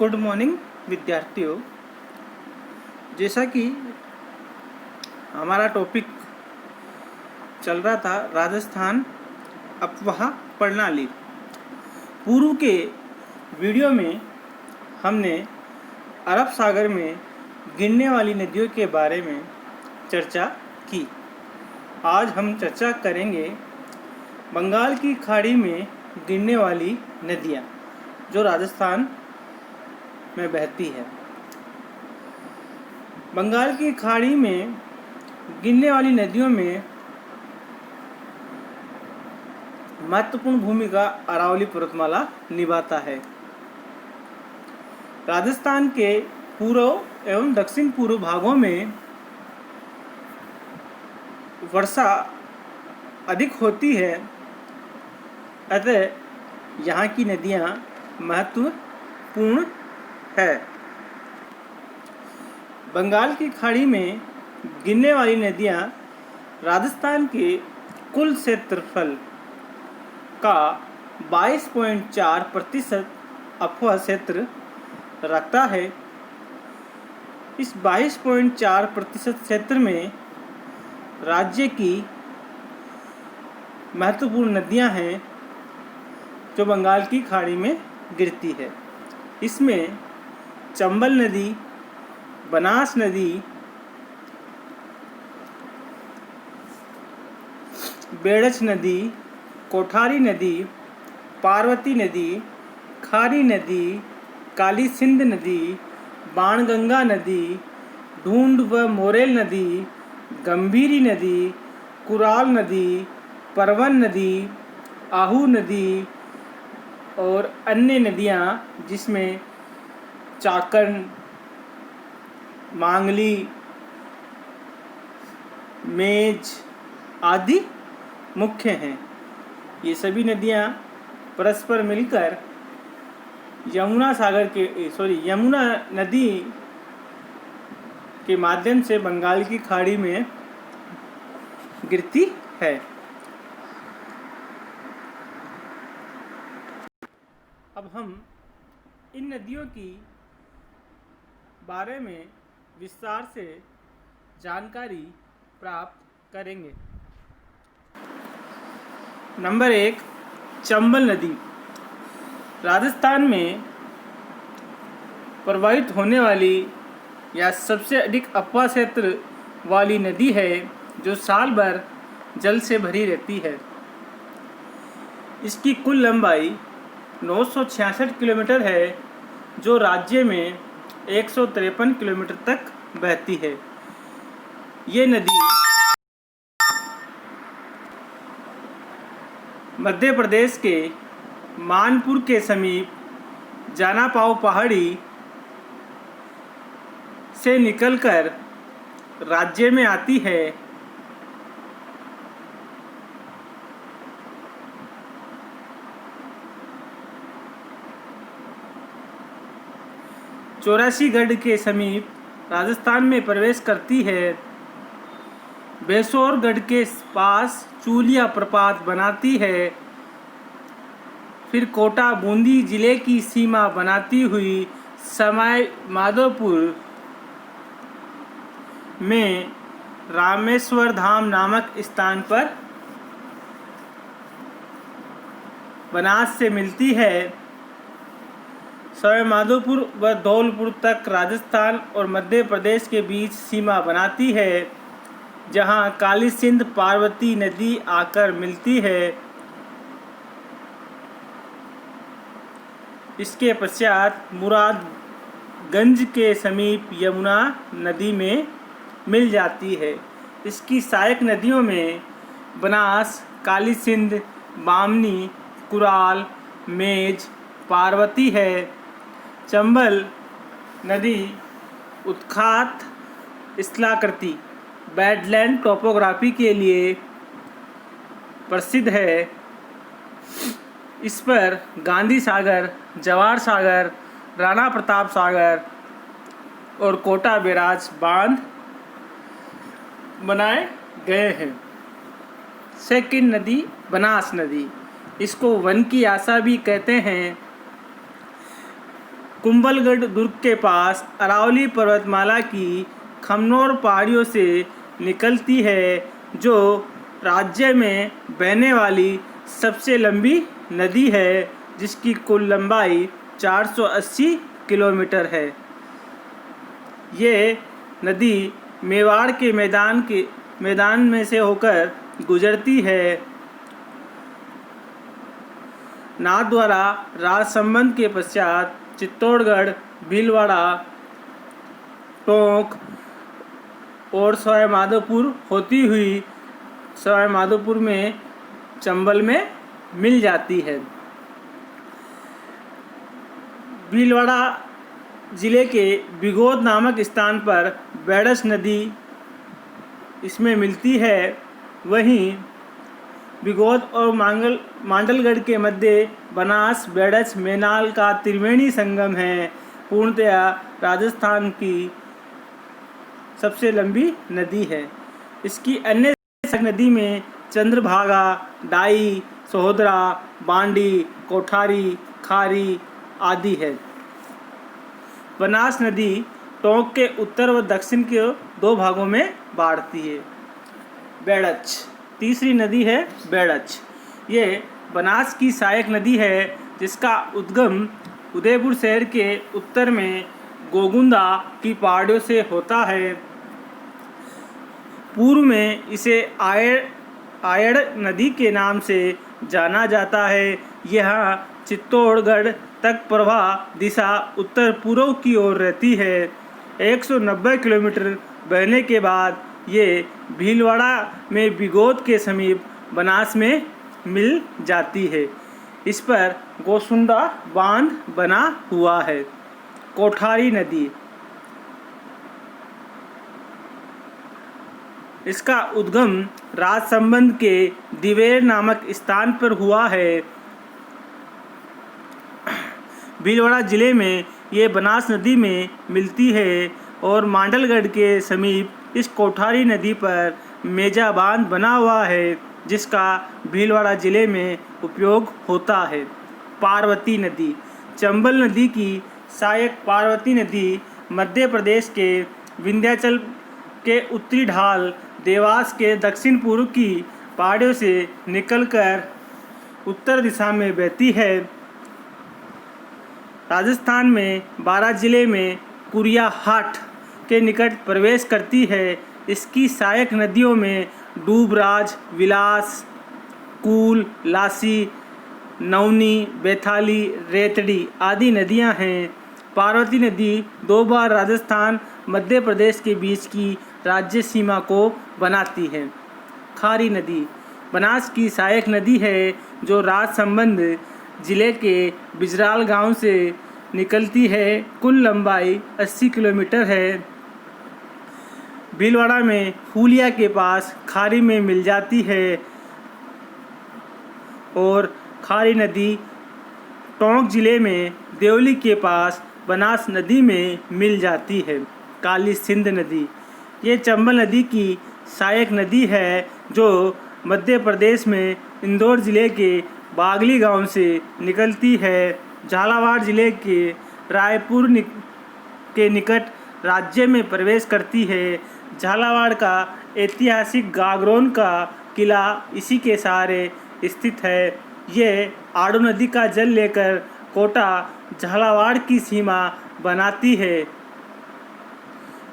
Good morning विद्यार्थियों। जैसा कि हमारा टॉपिक चल रहा था राजस्थान अफवाह प्रणाली, पूर्व के वीडियो में हमने अरब सागर में गिरने वाली नदियों के बारे में चर्चा की। आज हम चर्चा करेंगे बंगाल की खाड़ी में गिरने वाली नदियाँ जो राजस्थान में बहती है। बंगाल की खाड़ी में गिरने वाली नदियों में महत्वपूर्ण भूमिका अरावली पर्वतमाला निभाता है। राजस्थान के पूर्व एवं दक्षिण पूर्व भागों में वर्षा अधिक होती है, अतः यहाँ की नदियाँ महत्वपूर्ण है। बंगाल की खाड़ी में गिरने वाली नदियाँ राजस्थान के कुल क्षेत्रफल का 22.4% अफवाह क्षेत्र रखता है। इस 22.4% क्षेत्र में राज्य की महत्वपूर्ण नदियां हैं जो बंगाल की खाड़ी में गिरती है। इसमें चंबल नदी, बनास नदी, बेड़च नदी, कोठारी नदी, पार्वती नदी, खारी नदी, काली सिंध नदी, बाणगंगा नदी, ढूंढ व मोरेल नदी, गंभीरी नदी, कुराल नदी, परवन नदी, आहू नदी और अन्य नदियाँ जिसमें चाकन, मांगली, मेज आदि मुख्य हैं। ये सभी नदियाँ परस्पर मिलकर यमुना नदी के माध्यम से बंगाल की खाड़ी में गिरती है। अब हम इन नदियों की बारे में विस्तार से जानकारी प्राप्त करेंगे। नंबर 1, चंबल नदी राजस्थान में प्रवाहित होने वाली या सबसे अधिक अफवाह क्षेत्र वाली नदी है जो साल भर जल से भरी रहती है। इसकी कुल लंबाई 966 किलोमीटर है जो राज्य में 153 किलोमीटर तक बहती है। ये नदी मध्य प्रदेश के मानपुर के समीप जानापाव पहाड़ी से निकलकर राज्य में आती है। चौरासीगढ़ के समीप राजस्थान में प्रवेश करती है। बेसौरगढ़ के पास चूलिया प्रपात बनाती है। फिर कोटा बूंदी जिले की सीमा बनाती हुई सवाई माधोपुर में रामेश्वर धाम नामक स्थान पर बनास से मिलती है। सवाई माधोपुर व धौलपुर तक राजस्थान और मध्य प्रदेश के बीच सीमा बनाती है, जहां काली सिंध पार्वती नदी आकर मिलती है। इसके पश्चात मुरादगंज के समीप यमुना नदी में मिल जाती है। इसकी सहायक नदियों में बनास, काली सिंध, बामनी, कुराल, मेज, पार्वती है। चंबल नदी उत्खात स्थलाकृति बैडलैंड टोपोग्राफी के लिए प्रसिद्ध है। इस पर गांधी सागर, जवाहर सागर, राणा प्रताप सागर और कोटा बैराज बांध बनाए गए हैं। सेकंड नदी बनास नदी, इसको वन की आशा भी कहते हैं। कुंभलगढ़ दुर्ग के पास अरावली पर्वतमाला की खमनोर पहाड़ियों से निकलती है, जो राज्य में बहने वाली सबसे लंबी नदी है, जिसकी कुल लंबाई 480 किलोमीटर है। ये नदी मेवाड़ के मैदान में से होकर गुजरती है। नाथद्वारा राजसंबंध के पश्चात चित्तौड़गढ़, भीलवाड़ा, टोंक और सवाईमाधोपुर होती हुई सवाईमाधोपुर में चंबल में मिल जाती है। भीलवाड़ा जिले के बिगोद नामक स्थान पर बेड़च नदी इसमें मिलती है। वहीं बिगोद और मांडलगढ़ के मध्य बनास बेड़च मैनाल का त्रिवेणी संगम है। पूर्णतया राजस्थान की सबसे लंबी नदी है। इसकी अन्य नदी में चंद्रभागा, डाई, सहोदरा, बांडी, कोठारी, खारी आदि है। बनास नदी टोंक के उत्तर व दक्षिण के दो भागों में बाढ़ती है। बेड़च तीसरी नदी है। बेड़च ये बनास की सहायक नदी है, जिसका उद्गम उदयपुर शहर के उत्तर में गोगुंदा की पहाड़ियों से होता है। पूर्व में इसे आयड़ नदी के नाम से जाना जाता है। यह चित्तौड़गढ़ तक प्रवाह दिशा उत्तर पूर्व की ओर रहती है। 190 किलोमीटर बहने के बाद ये भीलवाड़ा में बिगोद के समीप बनास में मिल जाती है। इस पर गोसुंडा बांध बना हुआ है। कोठारी नदी इसका उद्गम राजसंबंध के दिवेर नामक स्थान पर हुआ है। भीलवाड़ा जिले में ये बनास नदी में मिलती है और मांडलगढ़ के समीप इस कोठारी नदी पर मेजा बांध बना हुआ है, जिसका भीलवाड़ा जिले में उपयोग होता है। पार्वती नदी चंबल नदी की सहायक पार्वती नदी मध्य प्रदेश के विंध्याचल के उत्तरी ढाल देवास के दक्षिण पूर्व की पहाड़ियों से निकलकर उत्तर दिशा में बहती है। राजस्थान में बारां जिले में कुरियाहाट के निकट प्रवेश करती है। इसकी सहायक नदियों में डूबराज, विलास, कूल, लासी, नवनी, बैथाली, रेतड़ी आदि नदियां हैं। पार्वती नदी दो बार राजस्थान मध्य प्रदेश के बीच की राज्य सीमा को बनाती है। खारी नदी बनास की सहायक नदी है, जो राजसंबंध जिले के बिजराल गांव से निकलती है। कुल लंबाई 80 किलोमीटर है। भीलवाड़ा में फूलिया के पास खारी में मिल जाती है और खारी नदी टोंक जिले में देवली के पास बनास नदी में मिल जाती है। काली सिंध नदी ये चंबल नदी की सहायक नदी है, जो मध्य प्रदेश में इंदौर जिले के बागली गांव से निकलती है। झालावाड़ जिले के रायपुर के निकट राज्य में प्रवेश करती है। झालावाड़ का ऐतिहासिक गागरोन का किला इसी के सहारे स्थित है। ये आड़ू नदी का जल लेकर कोटा झालावाड़ की सीमा बनाती है।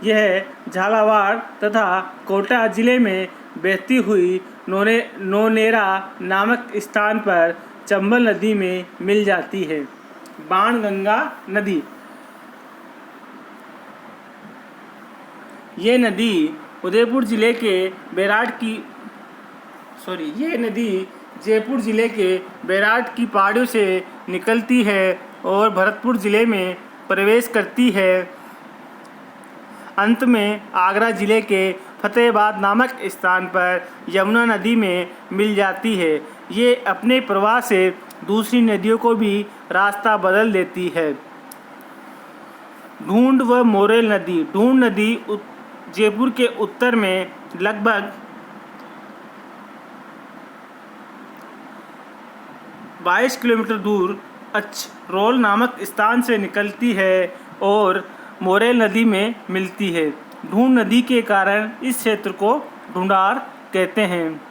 यह झालावाड़ तथा कोटा जिले में बहती हुई नोनेरा नामक स्थान पर चंबल नदी में मिल जाती है। बाणगंगा नदी ये नदी उदयपुर जिले के ये नदी जयपुर जिले के बैराट की पहाड़ियों से निकलती है और भरतपुर जिले में प्रवेश करती है। अंत में आगरा जिले के फतेहाबाद नामक स्थान पर यमुना नदी में मिल जाती है। ये अपने प्रवाह से दूसरी नदियों को भी रास्ता बदल देती है। ढूंढ व मोरेल नदी ढूंढ नदी जयपुर के उत्तर में लगभग 22 किलोमीटर दूर अचरोल नामक स्थान से निकलती है और मोरेल नदी में मिलती है। ढूंढ नदी के कारण इस क्षेत्र को ढूंढार कहते हैं।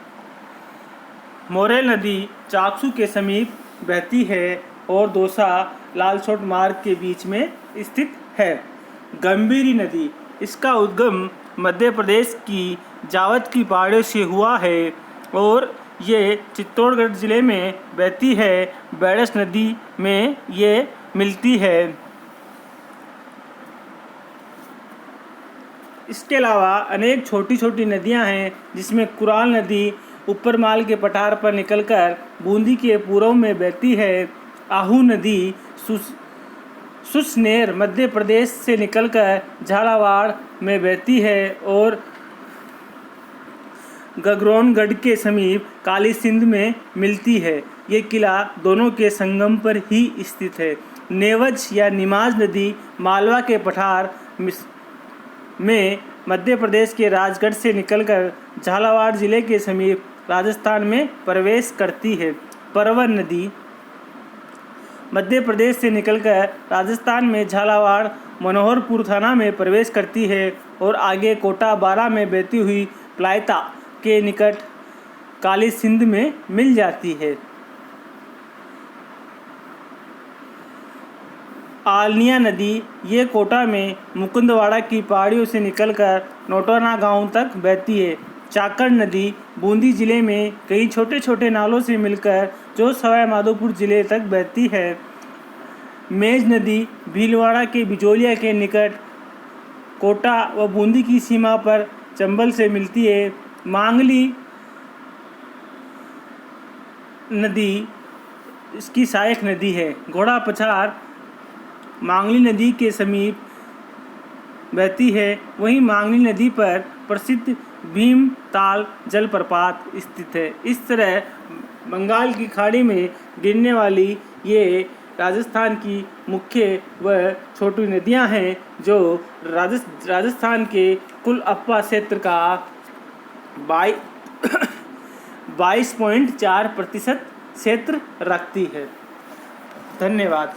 मोरेल नदी चाकसू के समीप बहती है और दौसा लालसोट मार्ग के बीच में स्थित है। गंभीरी नदी, इसका उद्गम मध्य प्रदेश की जावद की पहाड़ियों से हुआ है और ये चित्तौड़गढ़ जिले में बहती है। बैड़स नदी में ये मिलती है। इसके अलावा अनेक छोटी छोटी नदियां हैं, जिसमें कुराल नदी ऊपरमाल के पठार पर निकलकर बूंदी के पूर्व में बहती है। आहू नदी सुसनेर मध्य प्रदेश से निकलकर झालावाड़ में बहती है और गगरौनगढ़ के समीप काली सिंध में मिलती है। ये किला दोनों के संगम पर ही स्थित है। नेवज या निमाज नदी मालवा के पठार में मध्य प्रदेश के राजगढ़ से निकलकर झालावाड़ जिले के समीप राजस्थान में प्रवेश करती है। परवन नदी मध्य प्रदेश से निकलकर राजस्थान में झालावाड़ मनोहरपुर थाना में प्रवेश करती है और आगे कोटा बारा में बहती हुई प्लायता के निकट काली सिंध में मिल जाती है। आलनिया नदी ये कोटा में मुकुंदवाड़ा की पहाड़ियों से निकलकर नोटाना गांव तक बहती है। चाकड़ नदी बूंदी जिले में कई छोटे छोटे नालों से मिलकर जो सवाई माधोपुर जिले तक बहती है। मेज नदी भीलवाड़ा के बिचौलिया के निकट कोटा व बूंदी की सीमा पर चंबल से मिलती है। मांगली नदी इसकी सहायक नदी है। घोड़ा पछार मांगली नदी के समीप बहती है। वहीं मांगली नदी पर प्रसिद्ध भीमताल जलप्रपात स्थित है। इस तरह बंगाल की खाड़ी में गिरने वाली ये राजस्थान की मुख्य व छोटी नदियां हैं, जो राजस्थान के कुल अपवा क्षेत्र का 22.4% क्षेत्र रखती है। धन्यवाद।